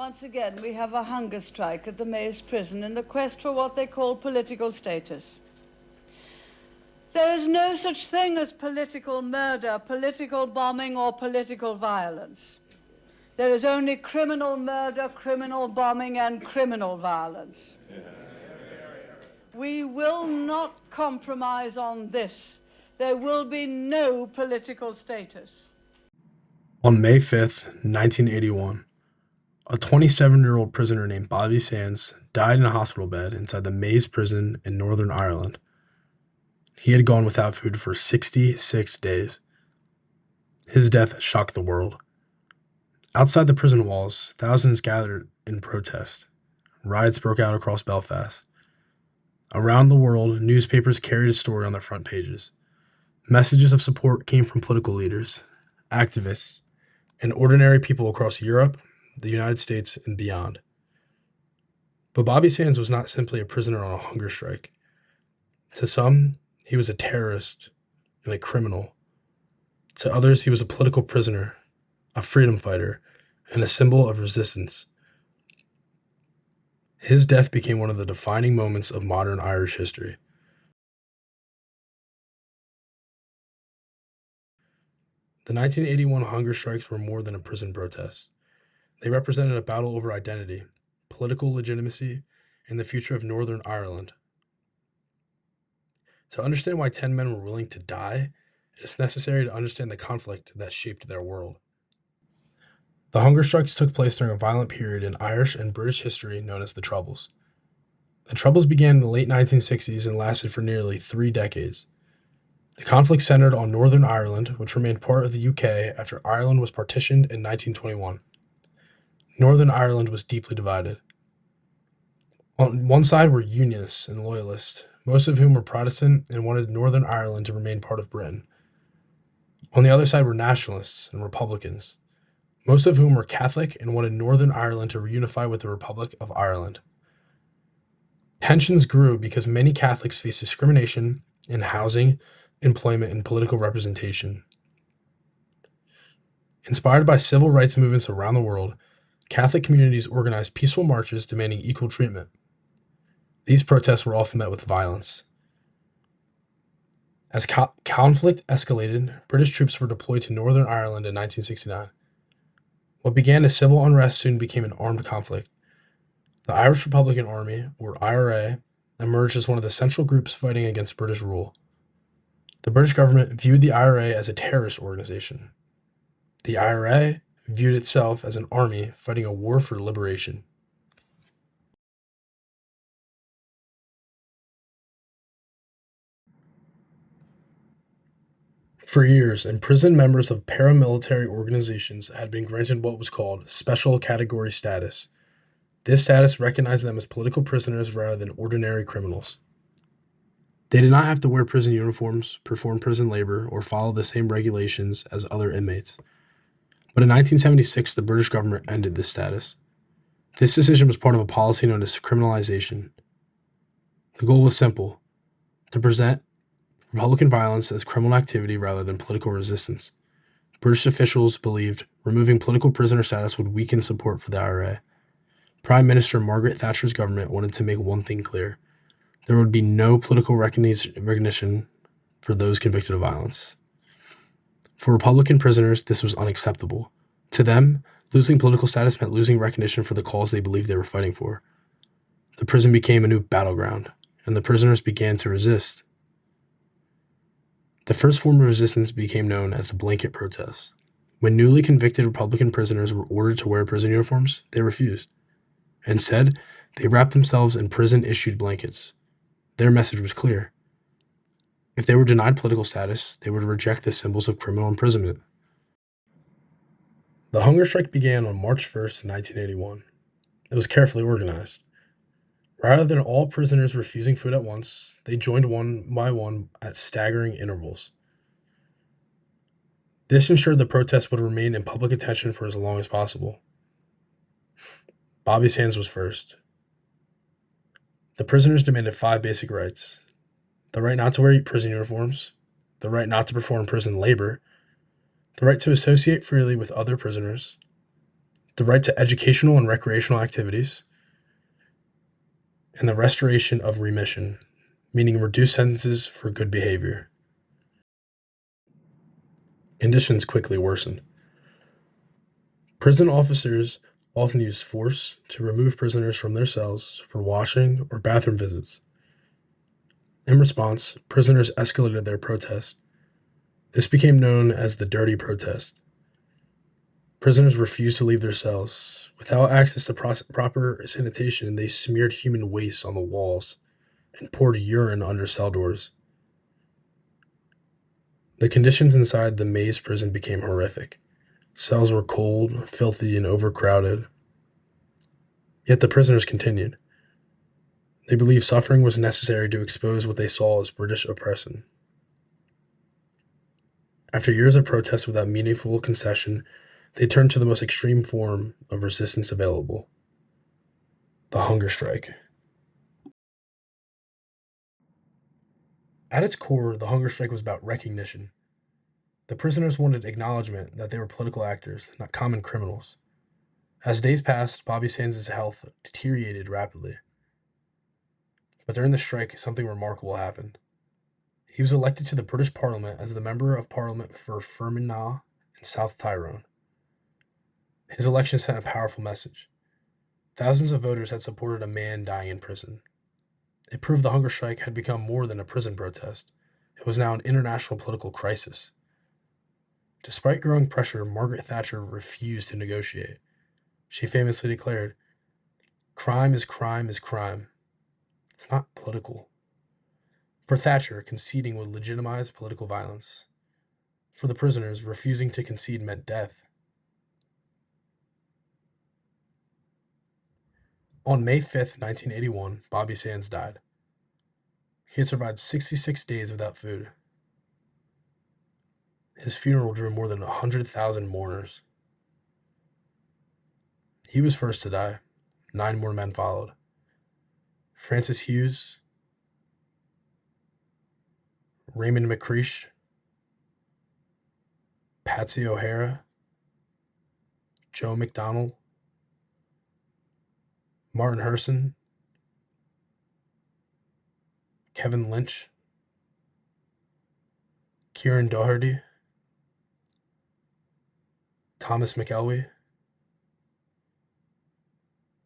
Once again, we have a hunger strike at the Maze prison in the quest for what they call political status. There is no such thing as political murder, political bombing, or political violence. There is only criminal murder, criminal bombing, and criminal violence. We will not compromise on this. There will be no political status. On May 5th, 1981, a 27-year-old prisoner named Bobby Sands died in a hospital bed inside the Maze prison in Northern Ireland. He had gone without food for 66 days. His death shocked the world. Outside the prison walls, thousands gathered in protest. Riots broke out across Belfast. Around the world, newspapers carried a story on their front pages. Messages of support came from political leaders, activists, and ordinary people across Europe, the United States, and beyond. But Bobby Sands was not simply a prisoner on a hunger strike. To some, he was a terrorist and a criminal. To others, he was a political prisoner, a freedom fighter, and a symbol of resistance. His death became one of the defining moments of modern Irish history. The 1981 hunger strikes were more than a prison protest. They represented a battle over identity, political legitimacy, and the future of Northern Ireland. To understand why 10 men were willing to die, it is necessary to understand the conflict that shaped their world. The hunger strikes took place during a violent period in Irish and British history known as the Troubles. The Troubles began in the late 1960s and lasted for nearly 3 decades. The conflict centered on Northern Ireland, which remained part of the UK after Ireland was partitioned in 1921. Northern Ireland was deeply divided. On one side were Unionists and Loyalists, most of whom were Protestant and wanted Northern Ireland to remain part of Britain. On the other side were Nationalists and Republicans, most of whom were Catholic and wanted Northern Ireland to reunify with the Republic of Ireland. Tensions grew because many Catholics faced discrimination in housing, employment, and political representation. Inspired by civil rights movements around the world, Catholic communities organized peaceful marches demanding equal treatment. These protests were often met with violence. As conflict escalated, British troops were deployed to Northern Ireland in 1969. What began as civil unrest soon became an armed conflict. The Irish Republican Army, or IRA, emerged as one of the central groups fighting against British rule. The British government viewed the IRA as a terrorist organization. The IRA viewed itself as an army fighting a war for liberation. For years, imprisoned members of paramilitary organizations had been granted what was called special category status. This status recognized them as political prisoners rather than ordinary criminals. They did not have to wear prison uniforms, perform prison labor, or follow the same regulations as other inmates. But in 1976, the British government ended this status. This decision was part of a policy known as criminalization. The goal was simple: to present Republican violence as criminal activity rather than political resistance. British officials believed removing political prisoner status would weaken support for the IRA. Prime Minister Margaret Thatcher's government wanted to make one thing clear: there would be no political recognition for those convicted of violence. For Republican prisoners, this was unacceptable. To them, losing political status meant losing recognition for the cause they believed they were fighting for. The prison became a new battleground, and the prisoners began to resist. The first form of resistance became known as the blanket protest. When newly convicted Republican prisoners were ordered to wear prison uniforms, they refused. Instead, they wrapped themselves in prison-issued blankets. Their message was clear: if they were denied political status, they would reject the symbols of criminal imprisonment. The hunger strike began on March 1st, 1981. It was carefully organized. Rather than all prisoners refusing food at once, they joined one by one at staggering intervals. This ensured the protest would remain in public attention for as long as possible. Bobby Sands was first. The prisoners demanded 5 basic rights: the right not to wear prison uniforms, the right not to perform prison labor, the right to associate freely with other prisoners, the right to educational and recreational activities, and the restoration of remission, meaning reduced sentences for good behavior. Conditions quickly worsened. Prison officers often used force to remove prisoners from their cells for washing or bathroom visits. In response, prisoners escalated their protest. This became known as the Dirty Protest. Prisoners refused to leave their cells. Without access to proper sanitation, they smeared human waste on the walls and poured urine under cell doors. The conditions inside the maze prison became horrific. Cells were cold, filthy, and overcrowded. Yet the prisoners continued. They believed suffering was necessary to expose what they saw as British oppression. After years of protest without meaningful concession, they turned to the most extreme form of resistance available: the hunger strike. At its core, the hunger strike was about recognition. The prisoners wanted acknowledgement that they were political actors, not common criminals. As days passed, Bobby Sands' health deteriorated rapidly. But during the strike, something remarkable happened. He was elected to the British Parliament as the Member of Parliament for Fermanagh and South Tyrone. His election sent a powerful message. Thousands of voters had supported a man dying in prison. It proved the hunger strike had become more than a prison protest. It was now an international political crisis. Despite growing pressure, Margaret Thatcher refused to negotiate. She famously declared, "Crime is crime is crime. It's not political." For Thatcher, conceding would legitimize political violence. For the prisoners, refusing to concede meant death. On May 5th, 1981, Bobby Sands died. He had survived 66 days without food. His funeral drew more than 100,000 mourners. He was first to die. 9 more men followed. Francis Hughes, Raymond McCreish, Patsy O'Hara, Joe McDonald, Martin Herson, Kevin Lynch, Kieran Doherty, Thomas McElwee,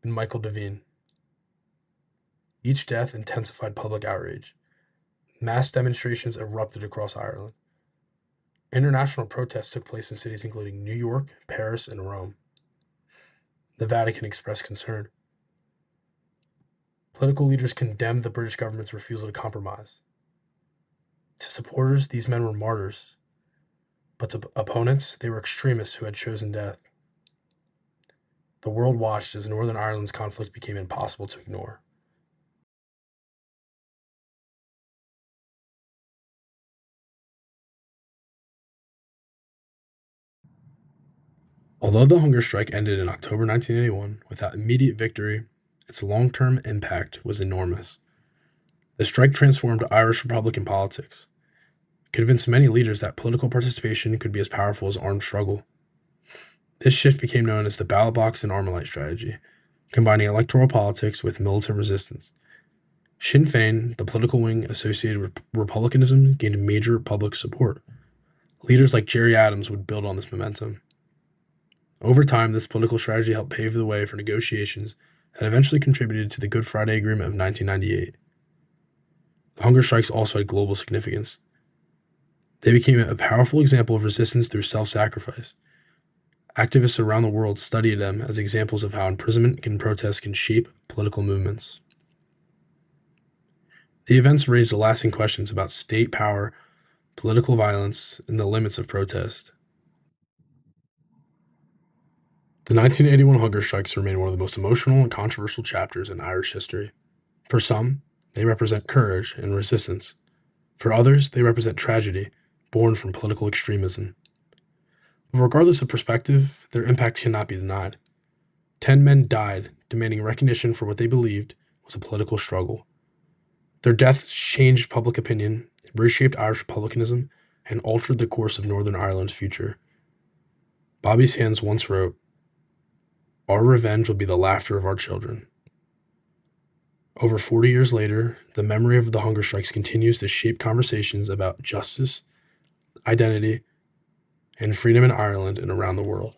and Michael Devine. Each death intensified public outrage. Mass demonstrations erupted across Ireland. International protests took place in cities including New York, Paris, and Rome. The Vatican expressed concern. Political leaders condemned the British government's refusal to compromise. To supporters, these men were martyrs, but to opponents, they were extremists who had chosen death. The world watched as Northern Ireland's conflict became impossible to ignore. Although the hunger strike ended in October 1981 without immediate victory, its long-term impact was enormous. The strike transformed Irish Republican politics, convinced many leaders that political participation could be as powerful as armed struggle. This shift became known as the ballot box and Armalite strategy, combining electoral politics with militant resistance. Sinn Féin, the political wing associated with republicanism, gained major public support. Leaders like Gerry Adams would build on this momentum. Over time, this political strategy helped pave the way for negotiations that eventually contributed to the Good Friday Agreement of 1998. The hunger strikes also had global significance. They became a powerful example of resistance through self-sacrifice. Activists around the world studied them as examples of how imprisonment and protest can shape political movements. The events raised lasting questions about state power, political violence, and the limits of protest. The 1981 hunger strikes remain one of the most emotional and controversial chapters in Irish history. For some, they represent courage and resistance. For others, they represent tragedy, born from political extremism. But regardless of perspective, their impact cannot be denied. 10 men died, demanding recognition for what they believed was a political struggle. Their deaths changed public opinion, reshaped Irish republicanism, and altered the course of Northern Ireland's future. Bobby Sands once wrote, Our revenge will be the laughter of our children. Over 40 years later, the memory of the hunger strikes continues to shape conversations about justice, identity, and freedom in Ireland and around the world.